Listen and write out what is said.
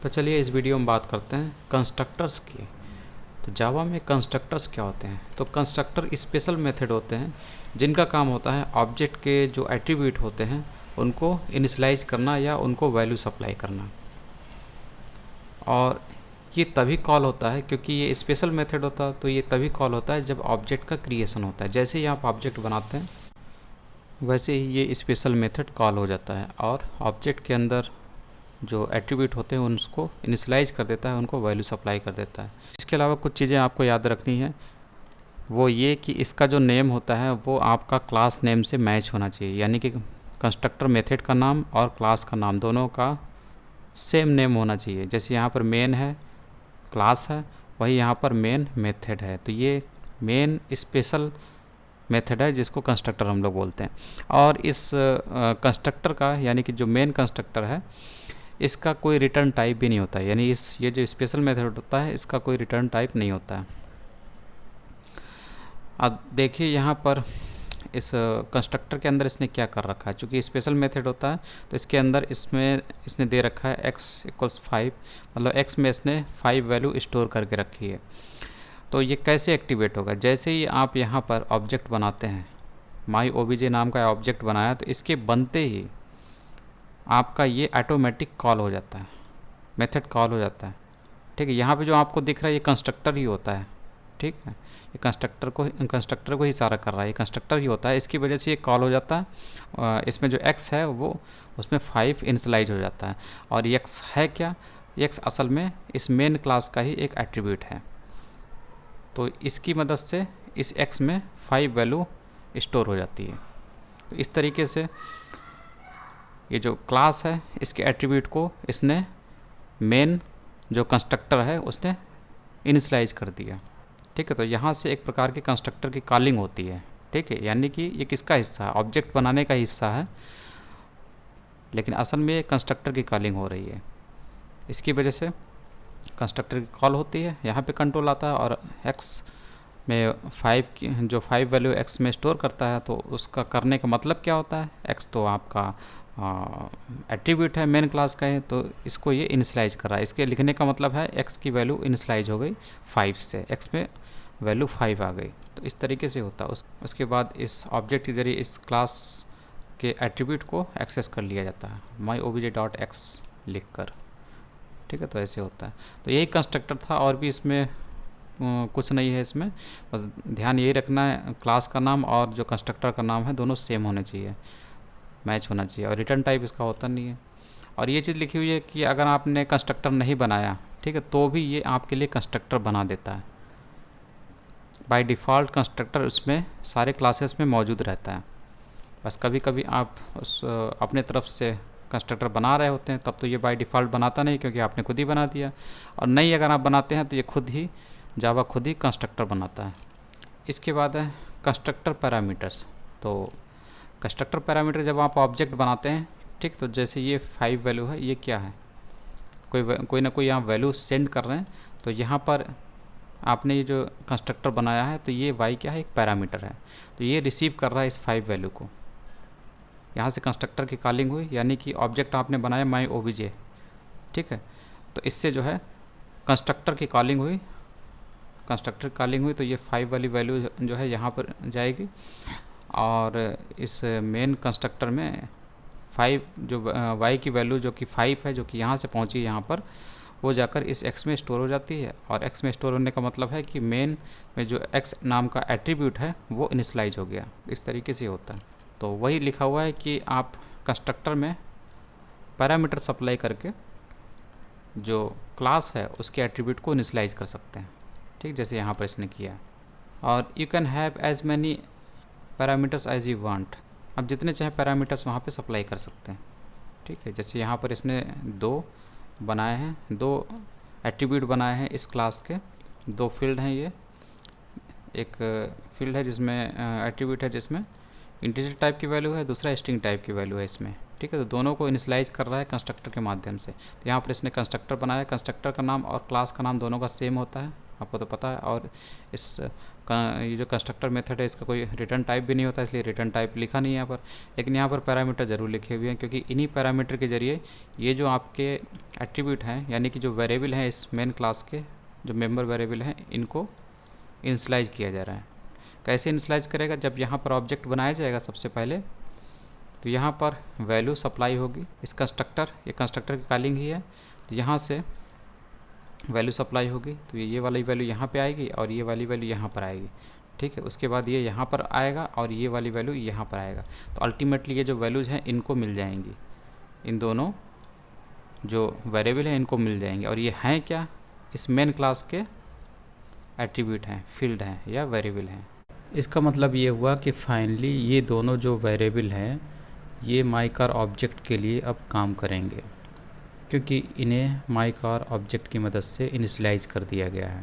तो चलिए इस वीडियो में बात करते हैं कंस्ट्रक्टर्स की। तो जावा में कंस्ट्रक्टर्स क्या होते हैं? तो कंस्ट्रक्टर स्पेशल मेथड होते हैं जिनका काम होता है ऑब्जेक्ट के जो एट्रीब्यूट होते हैं उनको इनिशियलाइज करना या उनको वैल्यू सप्लाई करना। और ये तभी कॉल होता है क्योंकि ये स्पेशल मेथड होता है, तो ये तभी कॉल होता है जब ऑब्जेक्ट का क्रिएशन होता है। जैसे ही आप ऑब्जेक्ट बनाते हैं वैसे ही ये स्पेशल मेथड कॉल हो जाता है और ऑब्जेक्ट के अंदर जो एट्रीब्यूट होते हैं उनको इनिशियलाइज कर देता है, उनको वैल्यू सप्लाई कर देता है। इसके अलावा कुछ चीज़ें आपको याद रखनी है, वो ये कि इसका जो नेम होता है वो आपका क्लास नेम से मैच होना चाहिए, यानी कि कंस्ट्रक्टर मेथड का नाम और क्लास का नाम दोनों का सेम नेम होना चाहिए। जैसे यहाँ पर मेन है, क्लास है, वही यहाँ पर मेन मेथड है, तो ये मेन स्पेशल मेथड है जिसको कंस्ट्रक्टर हम लोग बोलते हैं। और इस कंस्ट्रक्टर का यानी कि जो मेन कंस्ट्रक्टर है इसका कोई रिटर्न टाइप भी नहीं होता है, यानी ये जो स्पेशल मेथड होता है इसका कोई रिटर्न टाइप नहीं होता है। अब देखिए यहाँ पर इस कंस्ट्रक्टर के अंदर इसने क्या कर रखा है, चूँकि स्पेशल मेथड होता है तो इसके अंदर इसने दे रखा है x=5, मतलब x में इसने 5 वैल्यू स्टोर करके रखी है। तो ये कैसे एक्टिवेट होगा? जैसे ही आप यहाँ पर ऑब्जेक्ट बनाते हैं, माई ओबीजे नाम का ऑब्जेक्ट बनाया, तो इसके बनते ही आपका ये ऑटोमेटिक कॉल हो जाता है, मेथड कॉल हो जाता है। ठीक है, यहाँ पे जो आपको दिख रहा है ये कंस्ट्रक्टर ही होता है। ठीक है, ये कंस्ट्रक्टर को ही इशारा कर रहा है, ये कंस्ट्रक्टर ही होता है, इसकी वजह से ये कॉल हो जाता है। इसमें जो x है वो उसमें 5 इनिशियलाइज हो जाता है। और x है क्या? x असल में इस मेन क्लास का ही एक एट्रीब्यूट है, तो इसकी मदद से इस x में 5 वैल्यू स्टोर हो जाती है। तो इस तरीके से ये जो क्लास है इसके एट्रीब्यूट को इसने मेन जो कंस्ट्रक्टर है उसने इनिशियलाइज कर दिया। ठीक है, तो यहाँ से एक प्रकार की कंस्ट्रक्टर की कॉलिंग होती है। ठीक है, यानी कि ये किसका हिस्सा है? ऑब्जेक्ट बनाने का हिस्सा है, लेकिन असल में ये कंस्ट्रक्टर की कॉलिंग हो रही है। इसकी वजह से कंस्ट्रक्टर की कॉल होती है, यहाँ पे कंट्रोल आता है और x में 5 की जो 5 वैल्यू x में स्टोर करता है, तो उसका करने का मतलब क्या होता है? x तो आपका एट्रीब्यूट है, मेन क्लास का है, तो इसको ये इनिशियलाइज कर रहा है। इसके लिखने का मतलब है x की वैल्यू इनिशियलाइज हो गई 5 से, x में वैल्यू 5 आ गई। तो इस तरीके से होता है। उसके बाद इस ऑब्जेक्ट के ज़रिए इस क्लास के एट्रीब्यूट को एक्सेस कर लिया जाता है myobj.x लिख कर। ठीक है, तो ऐसे होता है। तो यही कंस्ट्रक्टर था, और भी इसमें कुछ नहीं है। इसमें बस ध्यान यही रखना है, क्लास का नाम और जो कंस्ट्रक्टर का नाम है दोनों सेम होने चाहिए, मैच होना चाहिए, और रिटर्न टाइप इसका होता नहीं है। और ये चीज़ लिखी हुई है कि अगर आपने कंस्ट्रक्टर नहीं बनाया, ठीक है, तो भी ये आपके लिए कंस्ट्रक्टर बना देता है। बाय डिफ़ॉल्ट कंस्ट्रक्टर उसमें सारे क्लासेस में मौजूद रहता है। बस कभी कभी आप अपने तरफ से कंस्ट्रक्टर बना रहे होते हैं, तब तो ये बाय डिफ़ॉल्ट बनाता नहीं, क्योंकि आपने खुद ही बना दिया। और नहीं, अगर आप बनाते हैं तो ये जावा खुद ही कंस्ट्रक्टर बनाता है। इसके बाद है कंस्ट्रक्टर पैरामीटर्स। तो कंस्ट्रक्टर पैरामीटर जब आप ऑब्जेक्ट बनाते हैं, ठीक, तो जैसे ये 5 वैल्यू है, ये क्या है? कोई ना कोई यहाँ वैल्यू सेंड कर रहे हैं, तो यहाँ पर आपने ये जो कंस्ट्रक्टर बनाया है तो ये y क्या है? एक पैरामीटर है, तो ये रिसीव कर रहा है इस 5 वैल्यू को। यहाँ से कंस्ट्रक्टर की कॉलिंग हुई, यानी कि ऑब्जेक्ट आपने बनाया माई ओबीजे, ठीक है, तो इससे जो है कंस्ट्रक्टर की कॉलिंग हुई, तो ये 5 वाली वैल्यू जो है यहाँ पर जाएगी, और इस मेन कंस्ट्रक्टर में 5 जो y की वैल्यू जो कि 5 है, जो कि यहाँ से पहुँची यहाँ पर, वो जाकर इस x में स्टोर हो जाती है। और x में स्टोर होने का मतलब है कि मेन में जो x नाम का एट्रीब्यूट है वो इनिशियलाइज हो गया। इस तरीके से होता है। तो वही लिखा हुआ है कि आप कंस्ट्रक्टर में पैरामीटर सप्लाई करके जो क्लास है उसके एट्रीब्यूट को इनिशियलाइज कर सकते हैं। ठीक, जैसे यहाँ पर इसने किया। और you can have as many parameters as you want. अब जितने चाहे पैरामीटर्स वहाँ पे सप्लाई कर सकते हैं। ठीक है, जैसे यहाँ पर इसने 2 बनाए हैं, 2 एट्रीब्यूट बनाए हैं इस क्लास के, 2 फील्ड हैं। ये एक फील्ड है जिसमें एट्रीब्यूट है जिसमें इंटीजर टाइप की वैल्यू है, दूसरा स्ट्रिंग टाइप की वैल्यू है इसमें। ठीक है, तो दोनों को इनिशियलाइज कर रहा है कंस्ट्रक्टर के माध्यम से। तो यहाँ पर इसने कंस्ट्रक्टर बनाया, कंस्ट्रक्टर का नाम और क्लास का नाम दोनों का सेम होता है, आपको तो पता है। और ये जो कंस्ट्रक्टर मेथड है इसका कोई रिटर्न टाइप भी नहीं होता, इसलिए रिटर्न टाइप लिखा नहीं है यहाँ पर, लेकिन यहाँ पर पैरामीटर ज़रूर लिखे हुए हैं, क्योंकि इन्हीं पैरामीटर के ज़रिए ये जो आपके एट्रीब्यूट हैं, यानी कि जो वेरिएबल हैं इस मेन क्लास के, जो मेंबर वेरिएबल हैं, इनको इनिशियलाइज किया जा रहा है। कैसे इनिशियलाइज करेगा? जब यहाँ पर ऑब्जेक्ट बनाया जाएगा सबसे पहले, तो यहाँ पर वैल्यू सप्लाई होगी, इस कंस्ट्रक्टर, ये कंस्ट्रक्टर की कॉलिंग ही है, तो यहाँ से वैल्यू सप्लाई होगी, तो ये वाली वैल्यू यहाँ पे आएगी और ये वाली वैल्यू यहाँ पर आएगी, ठीक है। उसके बाद ये यहाँ पर आएगा और ये वाली वैल्यू यहाँ पर आएगा, तो अल्टीमेटली ये जो वैल्यूज़ हैं इनको मिल जाएंगी, इन दोनों जो वेरिएबल हैं इनको मिल जाएंगे। और ये हैं क्या? इस मेन क्लास के एट्रीब्यूट हैं, फील्ड हैं या वेरिएबल हैं। इसका मतलब ये हुआ कि फाइनली ये दोनों जो वेरिएबल हैं ये माइकार ऑब्जेक्ट के लिए अब काम करेंगे, क्योंकि इन्हें माइकार ऑब्जेक्ट की मदद से इनिशियलाइज कर दिया गया है।